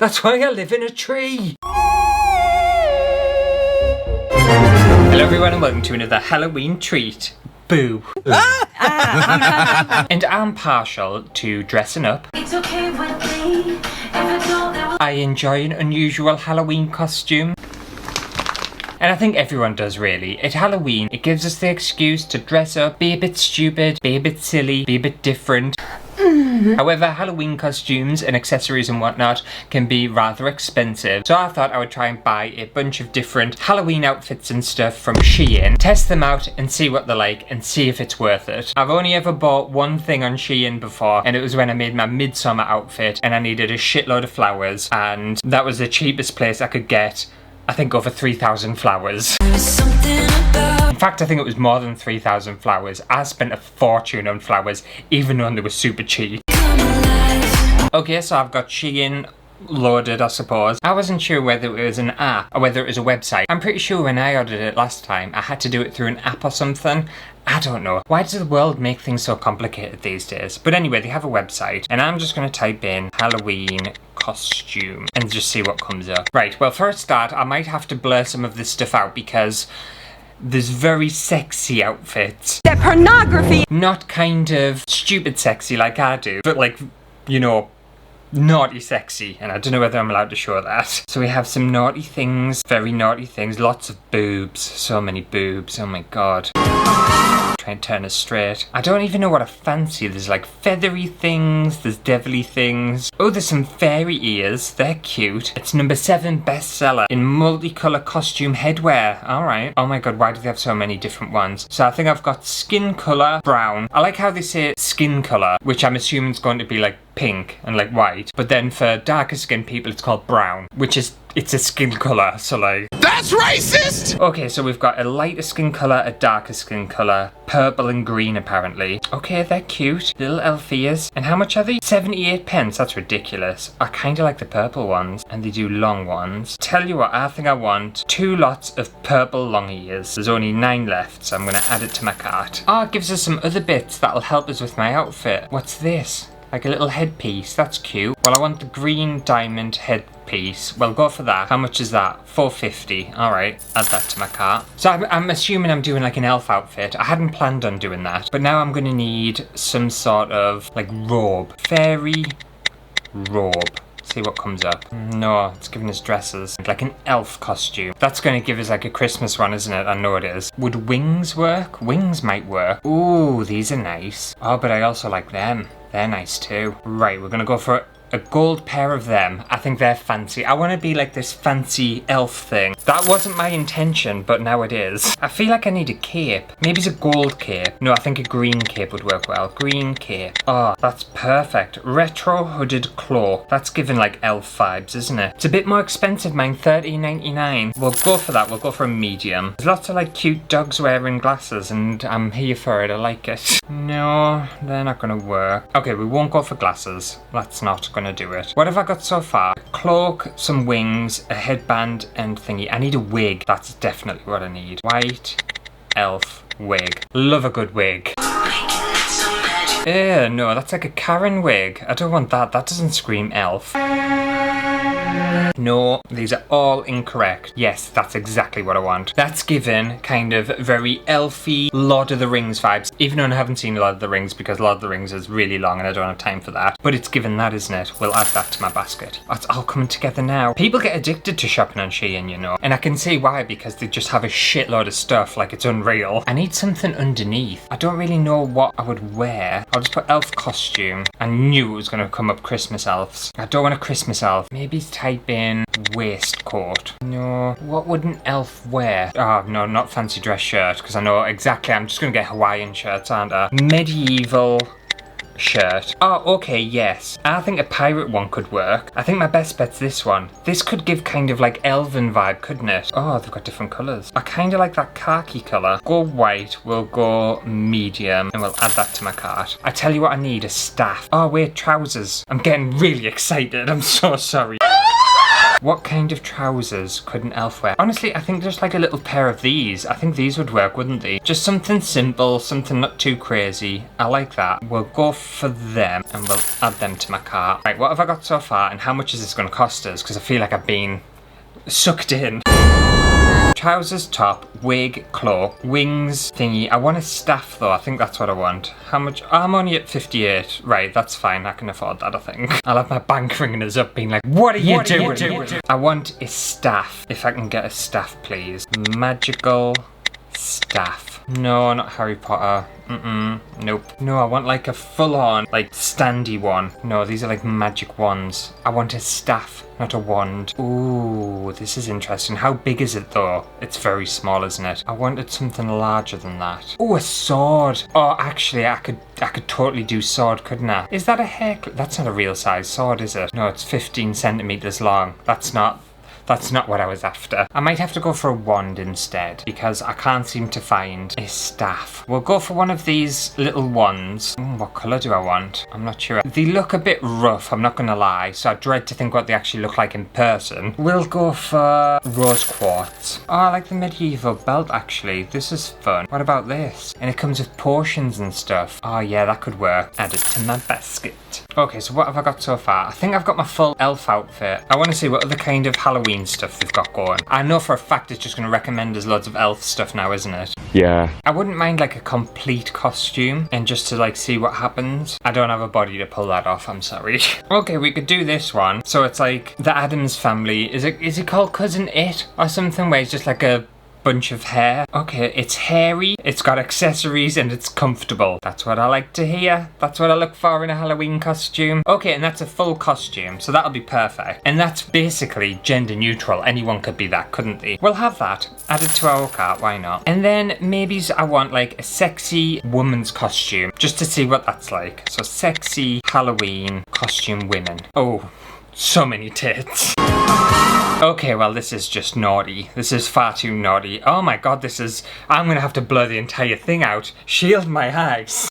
That's why I live in a tree. Hello everyone and welcome to another Halloween treat. Boo. And I'm partial to dressing up. It's okay with me. I enjoy an unusual Halloween costume. And I think everyone does really. At Halloween, it gives us the excuse to dress up, be a bit stupid, be a bit silly, be a bit different. However, Halloween costumes and accessories and whatnot can be rather expensive. So I thought I would try and buy a bunch of different Halloween outfits and stuff from Shein, test them out and see what they're like and see if it's worth it. I've only ever bought one thing on Shein before, and it was when I made my midsummer outfit and I needed a shitload of flowers, and that was the cheapest place I could get, I think, over 3,000 flowers. In fact, I think it was more than 3,000 flowers. I spent a fortune on flowers, even though they were super cheap. Okay, so I've got Shein loaded, I suppose. I wasn't sure whether it was an app or whether it was a website. I'm pretty sure when I ordered it last time, I had to do it through an app or something. I don't know. Why does the world make things so complicated these days? But anyway, they have a website, and I'm just going to type in Halloween costume and just see what comes up. Right, well, for a start, I might have to blur some of this stuff out because there's very sexy outfits. They're pornography! Not kind of stupid sexy like I do, but like, you know, naughty sexy, and I don't know whether I'm allowed to show that. So we have some naughty things, very naughty things, lots of boobs, so many boobs, oh my god. Try and turn us straight. I don't even know what I fancy. There's like feathery things, there's devilly things. Oh, there's some fairy ears, they're cute. It's number 7 bestseller in multicolour costume headwear. Alright. Oh my god, why do they have so many different ones? So I think I've got skin colour, brown. I like how they say skin colour, which I'm assuming is going to be like pink and like white, but then for darker skin people it's called brown, which is, it's a skin colour, so like, that's racist! Okay, so we've got a lighter skin colour, a darker skin colour, purple and green apparently. Okay, they're cute, little elf ears. And how much are they? 78 pence, that's ridiculous. I kinda like the purple ones, and they do long ones. Tell you what, I think I want 2 lots of purple long ears. There's only 9 left, so I'm gonna add it to my cart. Oh, it gives us some other bits that'll help us with my outfit. What's this? Like a little headpiece, that's cute. Well, I want the green diamond headpiece. Well, go for that. How much is that? $4.50. Alright, add that to my cart. So I'm assuming I'm doing like an elf outfit. I hadn't planned on doing that, but now I'm gonna need some sort of like robe. Fairy robe. See what comes up. No, it's giving us dresses. Like an elf costume. That's gonna give us like a Christmas one, isn't it? I know it is. Would wings work? Wings might work. Ooh, these are nice. Oh, but I also like them. They're nice too. Right, we're gonna go for a gold pair of them. I think they're fancy. I want to be like this fancy elf thing. That wasn't my intention, but now it is. I feel like I need a cape. Maybe it's a gold cape. No, I think a green cape would work well. Green cape. Oh, that's perfect. Retro hooded cloak. That's giving like elf vibes, isn't it? It's a bit more expensive, mine. $13.99. We'll go for that. We'll go for a medium. There's lots of like cute dogs wearing glasses, and I'm here for it. I like it. No, they're not gonna work. Okay, we won't go for glasses. That's not gonna do it. What have I got so far? A cloak, some wings, a headband, and thingy. I need a wig. That's definitely what I need. White elf wig. Love a good wig. No, that's like a Karen wig. I don't want that. That doesn't scream elf. No, these are all incorrect. Yes, that's exactly what I want. That's given kind of very elfy Lord of the Rings vibes. Even though I haven't seen Lord of the Rings because Lord of the Rings is really long and I don't have time for that. But it's given that, isn't it? We'll add that to my basket. It's all coming together now. People get addicted to shopping on Shein, you know. And I can see why, because they just have a shitload of stuff, like it's unreal. I need something underneath. I don't really know what I would wear. I'll just put elf costume. I knew it was going to come up Christmas elves. I don't want a Christmas elf. Maybe type in waistcoat. No. What would an elf wear? Oh, no, not fancy dress shirt, because I know exactly. I'm just going to get Hawaiian shirts, aren't I? Medieval shirt. Oh, okay, yes. I think a pirate one could work. I think my best bet's this one. This could give kind of like elven vibe, couldn't it? Oh, they've got different colours. I kind of like that khaki colour. Go white, we'll go medium, and we'll add that to my cart. I tell you what I need, a staff. Oh, wait, trousers. I'm getting really excited. I'm so sorry. What kind of trousers could an elf wear? Honestly, I think just like a little pair of these. I think these would work, wouldn't they? Just something simple, something not too crazy. I like that. We'll go for them and we'll add them to my cart. Right, what have I got so far and how much is this going to cost us? Because I feel like I've been sucked in. Trousers, top, wig, cloak, wings, thingy. I want a staff though, I think that's what I want. How much? Oh, I'm only at 58. Right, that's fine, I can afford that, I think. I'll have my bank ringing us up being like, what are you doing? I want a staff. If I can get a staff, please. Magical staff. No, not Harry Potter. Nope. No, I want like a full-on, like, standy one. No, these are like magic wands. I want a staff, not a wand. Ooh, this is interesting. How big is it though? It's very small, isn't it? I wanted something larger than that. Oh, a sword. Oh, actually, I could totally do sword, couldn't I? Is that a hair clip? That's not a real size sword, is it? No, it's 15 centimeters long. That's not what I was after. I might have to go for a wand instead because I can't seem to find a staff. We'll go for one of these little wands. What colour do I want? I'm not sure. They look a bit rough, I'm not gonna lie, so I dread to think what they actually look like in person. We'll go for rose quartz. Oh, I like the medieval belt actually. This is fun. What about this? And it comes with potions and stuff. Oh yeah, that could work. Add it to my basket. Okay, so what have I got so far? I think I've got my full elf outfit. I want to see what other kind of Halloween stuff they've got going. I know for a fact it's just going to recommend us loads of elf stuff now, isn't it? Yeah. I wouldn't mind like a complete costume and just to like see what happens. I don't have a body to pull that off, I'm sorry. Okay, we could do this one. So it's like the Addams family. Is it called Cousin It or something where it's just like a bunch of hair? Okay, it's hairy, it's got accessories, and it's comfortable. That's what I like to hear. That's what I look for in a Halloween costume. Okay, and that's a full costume, so that'll be perfect. And that's basically gender neutral. Anyone could be that, couldn't they? We'll have that. Add it to our cart, why not? And then maybe I want like a sexy woman's costume, just to see what that's like. So sexy Halloween costume women. Oh, so many tits. Okay, well, this is just naughty. This is far too naughty. Oh my god, I'm gonna have to blur the entire thing out. Shield my eyes.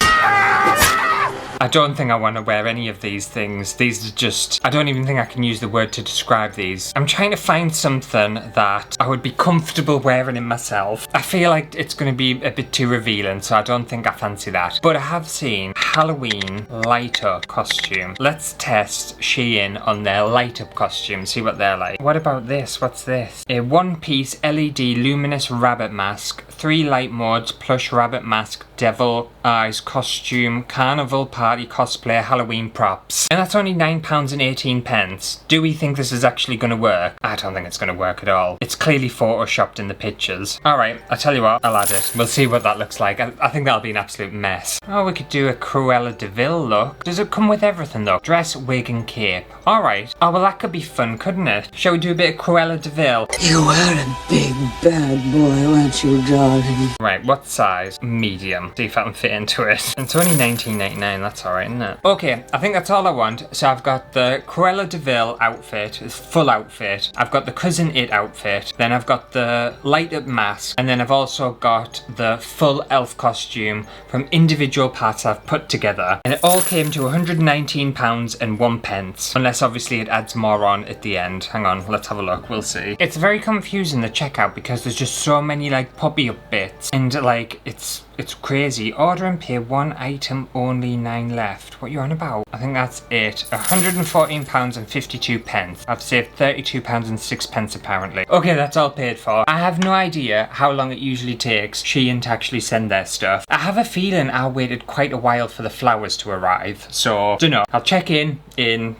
I don't think I want to wear any of these things. These are just... I don't even think I can use the word to describe these. I'm trying to find something that I would be comfortable wearing in myself. I feel like it's going to be a bit too revealing, so I don't think I fancy that. But I have seen Halloween light-up costume. Let's test Shein on their light-up costume, see what they're like. What about this? What's this? A one-piece LED luminous rabbit mask, 3 light modes, plush rabbit mask, devil eyes costume, carnival party cosplay, Halloween props. And that's only £9.18. Do we think this is actually going to work? I don't think it's going to work at all. It's clearly photoshopped in the pictures. Alright, I tell you what, I'll add it. We'll see what that looks like. I think that'll be an absolute mess. Oh, we could do a Cruella de Vil look. Does it come with everything though? Dress, wig and cape. Alright. Oh, well that could be fun, couldn't it? Shall we do a bit of Cruella de Vil? You are a big bad boy, aren't you, darling? Right, what size? Medium. See if I can fit into it. It's only £19.99, that's alright, isn't it? Okay, I think that's all I want. So I've got the Cruella de Vil outfit, it's full outfit. I've got the Cousin It outfit. Then I've got the light up mask. And then I've also got the full elf costume from individual parts I've put together. And it all came to £119.01. Unless obviously it adds more on at the end. Hang on, let's have a look, we'll see. It's very confusing, the checkout, because there's just so many like poppy up bits. And like, it's crazy. Order and pay, 1 item only, 9 left. What are you on about? I think that's it. £114.52. I've saved £32.06 apparently. Okay, that's all paid for. I have no idea how long it usually takes Shein to actually send their stuff. I have a feeling I waited quite a while for the flowers to arrive. So, dunno. I'll check in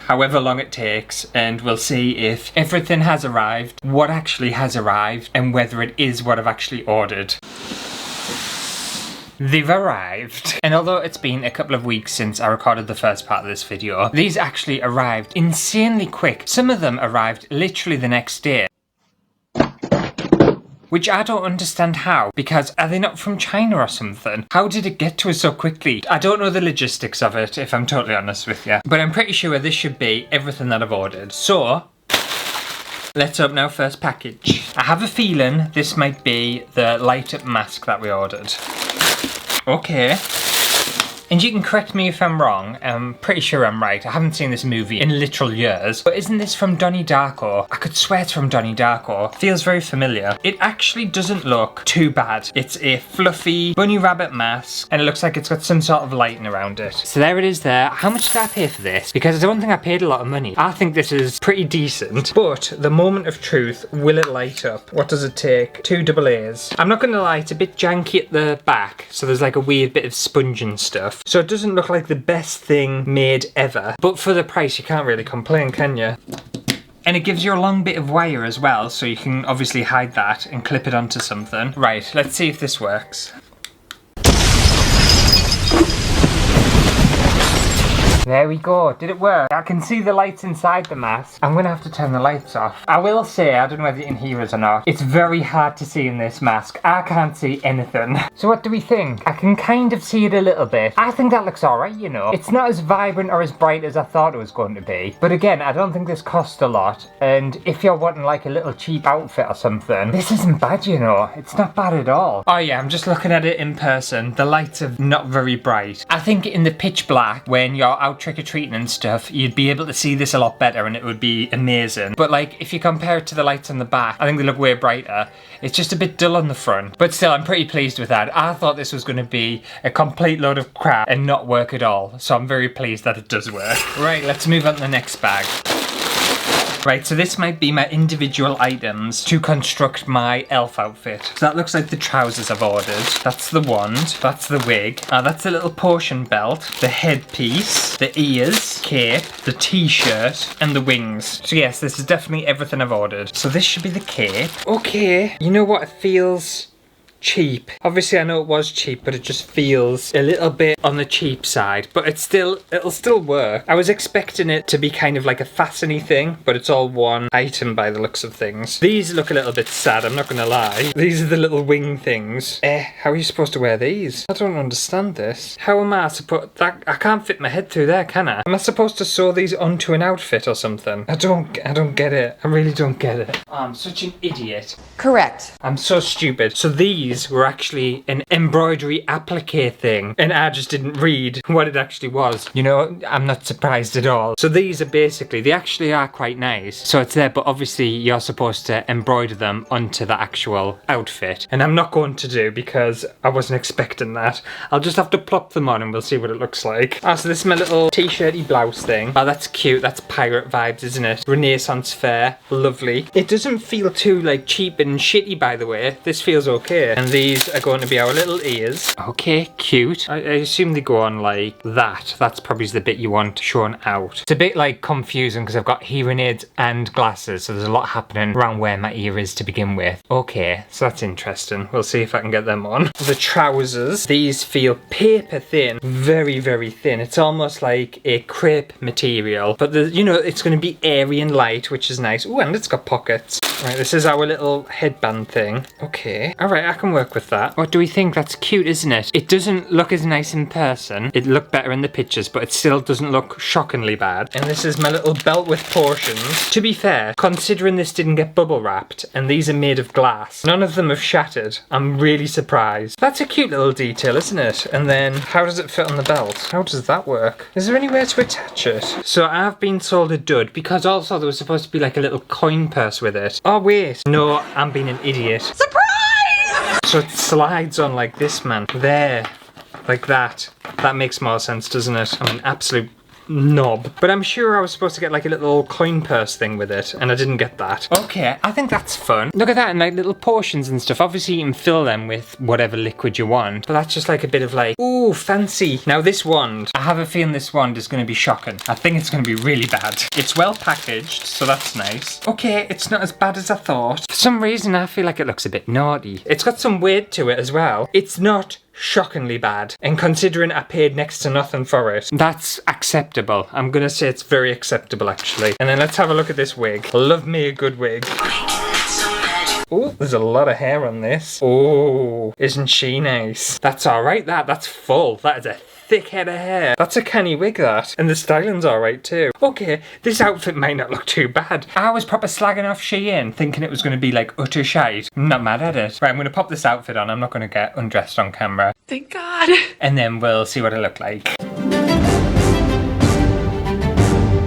however long it takes and we'll see if everything has arrived, what actually has arrived, and whether it is what I've actually ordered. They've arrived. And although it's been a couple of weeks since I recorded the first part of this video, these actually arrived insanely quick. Some of them arrived literally the next day. Which I don't understand how, because are they not from China or something? How did it get to us so quickly? I don't know the logistics of it, if I'm totally honest with you. But I'm pretty sure this should be everything that I've ordered. So, let's open our first package. I have a feeling this might be the light up mask that we ordered. Okay. And you can correct me if I'm wrong, I'm pretty sure I'm right. I haven't seen this movie in literal years. But isn't this from Donnie Darko? I could swear it's from Donnie Darko. Feels very familiar. It actually doesn't look too bad. It's a fluffy bunny rabbit mask, and it looks like it's got some sort of lighting around it. So there it is there. How much did I pay for this? Because I don't think I paid a lot of money. I think this is pretty decent. But the moment of truth, will it light up? What does it take? 2 double A's. I'm not gonna lie, it's a bit janky at the back, so there's like a weird bit of sponge and stuff. So it doesn't look like the best thing made ever. But for the price, you can't really complain, can you? And it gives you a long bit of wire as well, so you can obviously hide that and clip it onto something. Right, let's see if this works. There we go. Did it work? I can see the lights inside the mask. I'm gonna have to turn the lights off. I will say, I don't know whether you can hear us or not, it's very hard to see in this mask. I can't see anything. So what do we think? I can kind of see it a little bit. I think that looks alright, you know. It's not as vibrant or as bright as I thought it was going to be. But again, I don't think this cost a lot. And if you're wanting like a little cheap outfit or something, this isn't bad, you know. It's not bad at all. Oh yeah, I'm just looking at it in person. The lights are not very bright. I think in the pitch black, when you're out trick-or-treating and stuff, you'd be able to see this a lot better and it would be amazing. But like, if you compare it to the lights on the back, I think they look way brighter. It's just a bit dull on the front. But still, I'm pretty pleased with that. I thought this was going to be a complete load of crap and not work at all. So I'm very pleased that it does work. Right, let's move on to the next bag. Right, so this might be my individual items to construct my elf outfit. So that looks like the trousers I've ordered. That's the wand. That's the wig. That's the little portion belt. The headpiece. The ears. Cape. The t-shirt. And the wings. So yes, this is definitely everything I've ordered. So this should be the cape. Okay. You know what? It feels cheap. Obviously I know it was cheap, but it just feels a little bit on the cheap side, but it'll still work. I was expecting it to be kind of like a fasten-y thing, but it's all one item by the looks of things. These look a little bit sad, I'm not gonna lie. These are the little wing things. How are you supposed to wear these? I don't understand this. How am I supposed that? I can't fit my head through there, can I? Am I supposed to sew these onto an outfit or something? I don't get it. I really don't get it. Oh, I'm such an idiot. Correct. I'm so stupid. So these were actually an embroidery applique thing, and I just didn't read what it actually was. You know, I'm not surprised at all. So these are basically, they actually are quite nice. So it's there, but obviously you're supposed to embroider them onto the actual outfit, and I'm not going to do because I wasn't expecting that. I'll just have to plop them on and we'll see what it looks like. So this is my little t-shirty blouse thing. Oh, that's cute. That's pirate vibes, isn't it? Renaissance fair. Lovely. It doesn't feel too like cheap and shitty, by the way. This feels okay. And these are going to be our little ears. Okay, cute. I assume they go on like that. That's probably the bit you want shown out. It's a bit like confusing because I've got hearing aids and glasses, so there's a lot happening around where my ear is to begin with. Okay, so that's interesting. We'll see if I can get them on. The trousers, these feel paper thin. Very, very thin. It's almost like a crepe material, but you know, it's going to be airy and light, which is nice. Ooh, and it's got pockets. Right, this is our little headband thing. Okay, all right, I can work with that. What do we think? That's cute, isn't it? It doesn't look as nice in person. It looked better in the pictures, but it still doesn't look shockingly bad. And this is my little belt with portions. To be fair, considering this didn't get bubble wrapped, and these are made of glass, none of them have shattered. I'm really surprised. That's a cute little detail, isn't it? And then, how does it fit on the belt? How does that work? Is there anywhere to attach it? So I've been sold a dud, because also there was supposed to be like a little coin purse with it. Oh wait, no, I'm being an idiot. Surprise! So it slides on like this, man. There. Like that. That makes more sense, doesn't it? I'm an absolute knob. But I'm sure I was supposed to get like a little coin purse thing with it, and I didn't get that. Okay, I think that's fun. Look at that, and like little portions and stuff. Obviously you can fill them with whatever liquid you want, but that's just like a bit of like, ooh, fancy. Now this wand, I have a feeling this wand is going to be shocking. I think it's going to be really bad. It's well packaged, so that's nice. Okay, it's not as bad as I thought. For some reason I feel like it looks a bit naughty. It's got some weight to it as well. It's not shockingly bad, and considering I paid next to nothing for it, that's acceptable. I'm gonna say it's very acceptable, actually. And then let's have a look at this wig. Love me a good wig. Oh, there's a lot of hair on this. Oh, isn't she nice? That's alright, that's full. That is a thick head of hair. That's a canny wig, that. And the styling's alright too. Okay, this outfit might not look too bad. I was proper slagging off Shein, thinking it was going to be like utter shite. I'm not mad at it. Right, I'm going to pop this outfit on. I'm not going to get undressed on camera. Thank God. And then we'll see what I look like.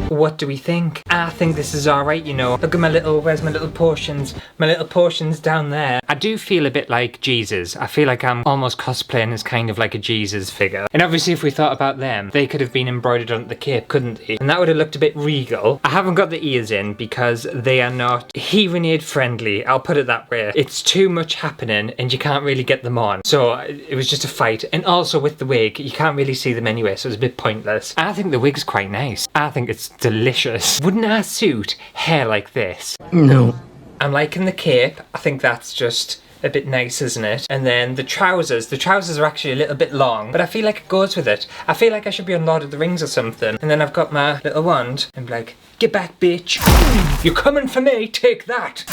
What do we think? I think this is alright, you know. Look at my little, where's my little portions? My little portions down there. I do feel a bit like Jesus. I feel like I'm almost cosplaying as kind of like a Jesus figure. And obviously if we thought about them, they could have been embroidered onto the cape, couldn't they? And that would have looked a bit regal. I haven't got the ears in because they are not hearing-aid friendly, I'll put it that way. It's too much happening and you can't really get them on. So it was just a fight. And also with the wig, you can't really see them anyway, so it's a bit pointless. I think the wig's quite nice. I think it's delicious. Wouldn't our suit hair like this? No. I'm liking the cape. I think that's just a bit nice, isn't it? And then the trousers are actually a little bit long, but I feel like it goes with it. I feel like I should be on Lord of the Rings or something. And then I've got my little wand and be like, get back, bitch. You're coming for me, take that.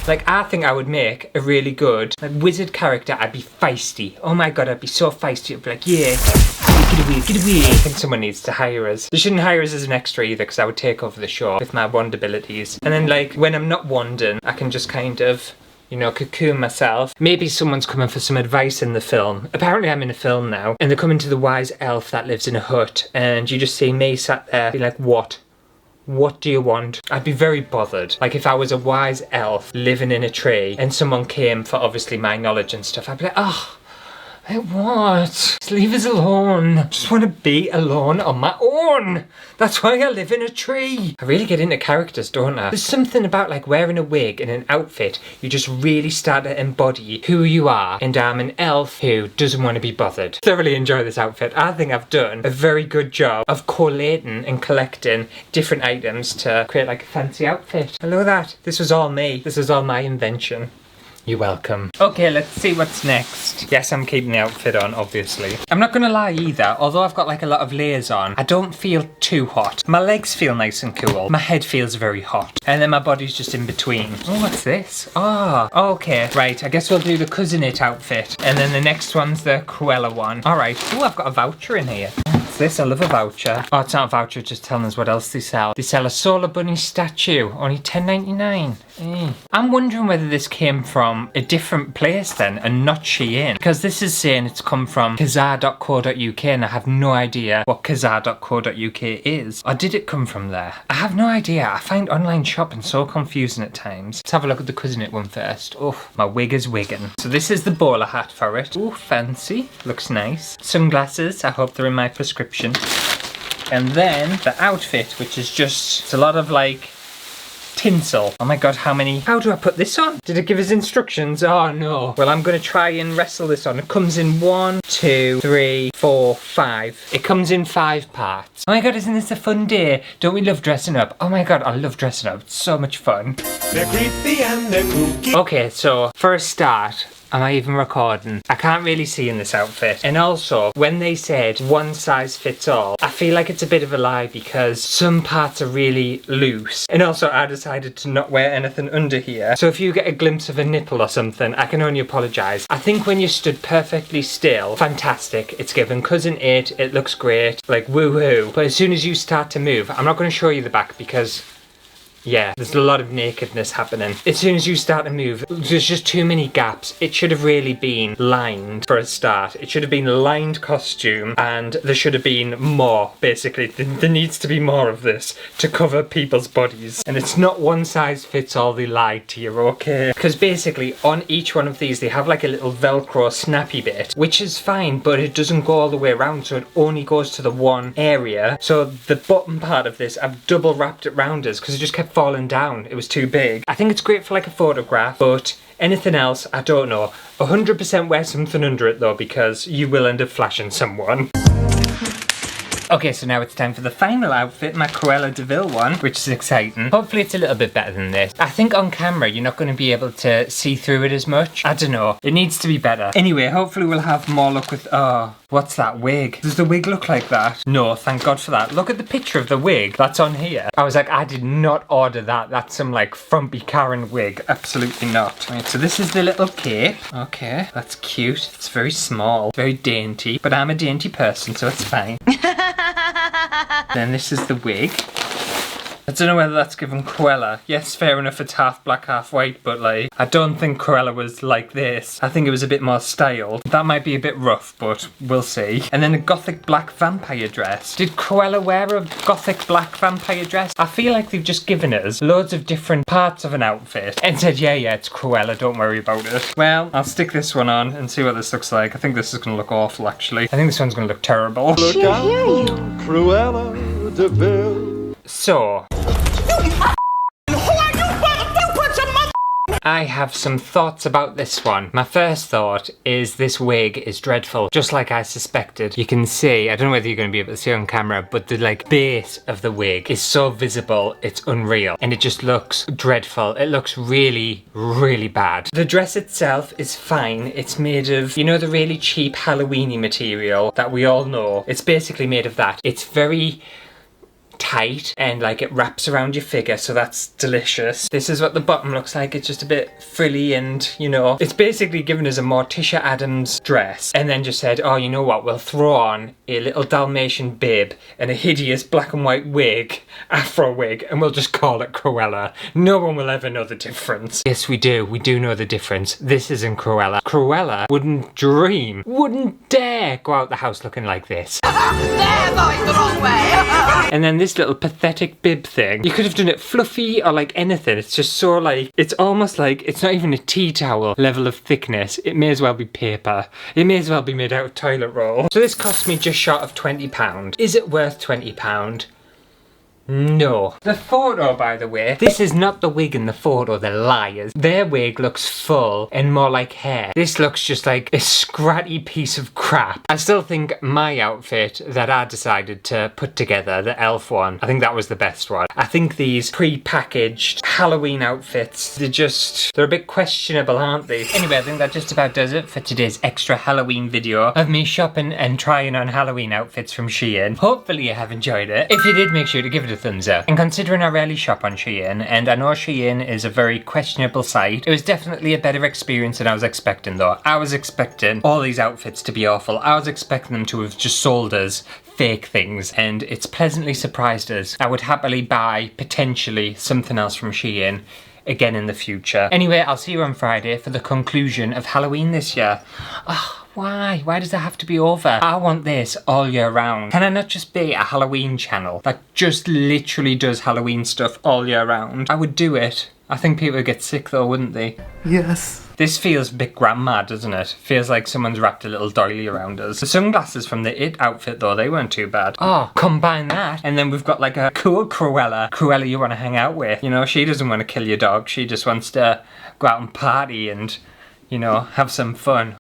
Like, I think I would make a really good like wizard character. I'd be feisty. Oh my god, I'd be so feisty. I'd be like, yeah, get away, get away. I think someone needs to hire us. They shouldn't hire us as an extra either, because I would take over the show with my wand abilities. And then like, when I'm not wanding, I can just kind of, you know, cocoon myself. Maybe someone's coming for some advice in the film. Apparently I'm in a film now, and they're coming to the wise elf that lives in a hut, and you just see me sat there, be like, what? What do you want? I'd be very bothered. Like if I was a wise elf living in a tree and someone came for obviously my knowledge and stuff, I'd be like, oh, what? Just leave us alone. I just want to be alone on my own. That's why I live in a tree. I really get into characters, don't I? There's something about like wearing a wig and an outfit. You just really start to embody who you are. And I'm an elf who doesn't want to be bothered. Thoroughly enjoy this outfit. I think I've done a very good job of collating and collecting different items to create like a fancy outfit. I love that. This was all me. This was all my invention. You're welcome. Okay, let's see what's next. Yes, I'm keeping the outfit on, obviously. I'm not gonna lie either, although I've got like a lot of layers on, I don't feel too hot. My legs feel nice and cool. My head feels very hot. And then my body's just in between. Oh, what's this? Ah, oh, okay. Right, I guess we'll do the Cousin It outfit. And then the next one's the Cruella one. All right. Oh, I've got a voucher in here. What's this? I love a voucher. Oh, it's not a voucher, just telling us what else they sell. They sell a Solar Bunny statue, only $10.99. I'm wondering whether this came from a different place then and not Shein, because this is saying it's come from kazaa.co.uk and I have no idea what kazaa.co.uk is. Or did it come from there? I have no idea. I find online shopping so confusing at times. Let's have a look at the Cousin It one first. Oh, my wig is wigging. So this is the bowler hat for it. Oh, fancy. Looks nice. Sunglasses. I hope they're in my prescription. And then the outfit, which is just, it's a lot of like tinsel. Oh my god, how do I put this on? Did it give us instructions? Oh no. Well, I'm gonna try and wrestle this on. It comes in 1, 2, 3, 4, 5. It comes in 5 parts. Oh my god, isn't this a fun day? Don't we love dressing up? Oh my god, I love dressing up. It's so much fun. They're creepy and they're kooky. Okay, so for a start, am I even recording? I can't really see in this outfit. And also, when they said one size fits all, I feel like it's a bit of a lie because some parts are really loose. And also, I decided to not wear anything under here. So if you get a glimpse of a nipple or something, I can only apologise. I think when you stood perfectly still, fantastic. It's given Cousin It, it looks great, like woohoo. But as soon as you start to move, I'm not going to show you the back because yeah, there's a lot of nakedness happening. As soon as you start to move, there's just too many gaps. It should have really been lined for a start. It should have been a lined costume and there should have been more, basically. There needs to be more of this to cover people's bodies. And it's not one size fits all, they lied to you, okay? Because basically on each one of these they have like a little Velcro snappy bit, which is fine, but it doesn't go all the way around, so it only goes to the one area. So the bottom part of this, I've double wrapped it round us because it just kept falling down. It was too big. I think it's great for like a photograph, but anything else, I don't know. 100% wear something under it though, because you will end up flashing someone. Okay, so now it's time for the final outfit, my Cruella de Vil one, which is exciting. Hopefully it's a little bit better than this. I think on camera you're not going to be able to see through it as much. I don't know. It needs to be better. Anyway, hopefully we'll have more luck with... Oh, what's that wig? Does the wig look like that? No, thank God for that. Look at the picture of the wig that's on here. I was like, I did not order that. That's some like frumpy Karen wig. Absolutely not. Right, so this is the little cape. Okay, that's cute. It's very small, very dainty, but I'm a dainty person, so it's fine. Then this is the wig. I don't know whether that's given Cruella. Yes, fair enough, it's half black, half white, but like, I don't think Cruella was like this. I think it was a bit more styled. That might be a bit rough, but we'll see. And then a gothic black vampire dress. Did Cruella wear a gothic black vampire dress? I feel like they've just given us loads of different parts of an outfit and said, yeah, it's Cruella, don't worry about it. Well, I'll stick this one on and see what this looks like. I think this is gonna look awful, actually. I think this one's gonna look terrible. Look out, Cruella de Vil. So, I have some thoughts about this one. My first thought is this wig is dreadful, just like I suspected. You can see, I don't know whether you're going to be able to see on camera, but the like base of the wig is so visible, it's unreal. And it just looks dreadful. It looks really, really bad. The dress itself is fine. It's made of, you know, the really cheap Halloween-y material that we all know. It's basically made of that. It's very tight and like it wraps around your figure, so that's delicious. This is what the bottom looks like. It's just a bit frilly and, you know, it's basically given us a Morticia Addams dress and then just said, oh, you know what, we'll throw on a little Dalmatian bib and a hideous black and white wig, afro wig, and we'll just call it Cruella. No one will ever know the difference. Yes, we do know the difference. This isn't Cruella. Cruella wouldn't dream, wouldn't dare go out the house looking like this. They're going the wrong way. And then this little pathetic bib thing, you could have done it fluffy or like anything. It's just so like, it's almost like, it's not even a tea towel level of thickness. It may as well be paper. It may as well be made out of toilet roll. So this cost me just short of £20. Is it worth £20? No. The photo, by the way, this is not the wig in the photo, they're liars. Their wig looks full and more like hair. This looks just like a scratty piece of crap. I still think my outfit that I decided to put together, the elf one, I think that was the best one. I think these pre-packaged Halloween outfits, they're a bit questionable, aren't they? Anyway, I think that just about does it for today's extra Halloween video of me shopping and trying on Halloween outfits from Shein. Hopefully you have enjoyed it. If you did, make sure to give it a thumbs up. And considering I rarely shop on Shein, and I know Shein is a very questionable site, it was definitely a better experience than I was expecting though. I was expecting all these outfits to be awful. I was expecting them to have just sold us fake things, and it's pleasantly surprised us. I would happily buy, potentially, something else from Shein again in the future. Anyway, I'll see you on Friday for the conclusion of Halloween this year. Oh, why? Why does it have to be over? I want this all year round. Can I not just be a Halloween channel that just literally does Halloween stuff all year round? I would do it. I think people would get sick though, wouldn't they? Yes. This feels a bit grandma, doesn't it? Feels like someone's wrapped a little doily around us. The sunglasses from the It outfit though, they weren't too bad. Oh, combine that, and then we've got like a cool Cruella. Cruella you want to hang out with. You know, she doesn't want to kill your dog. She just wants to go out and party and, you know, have some fun.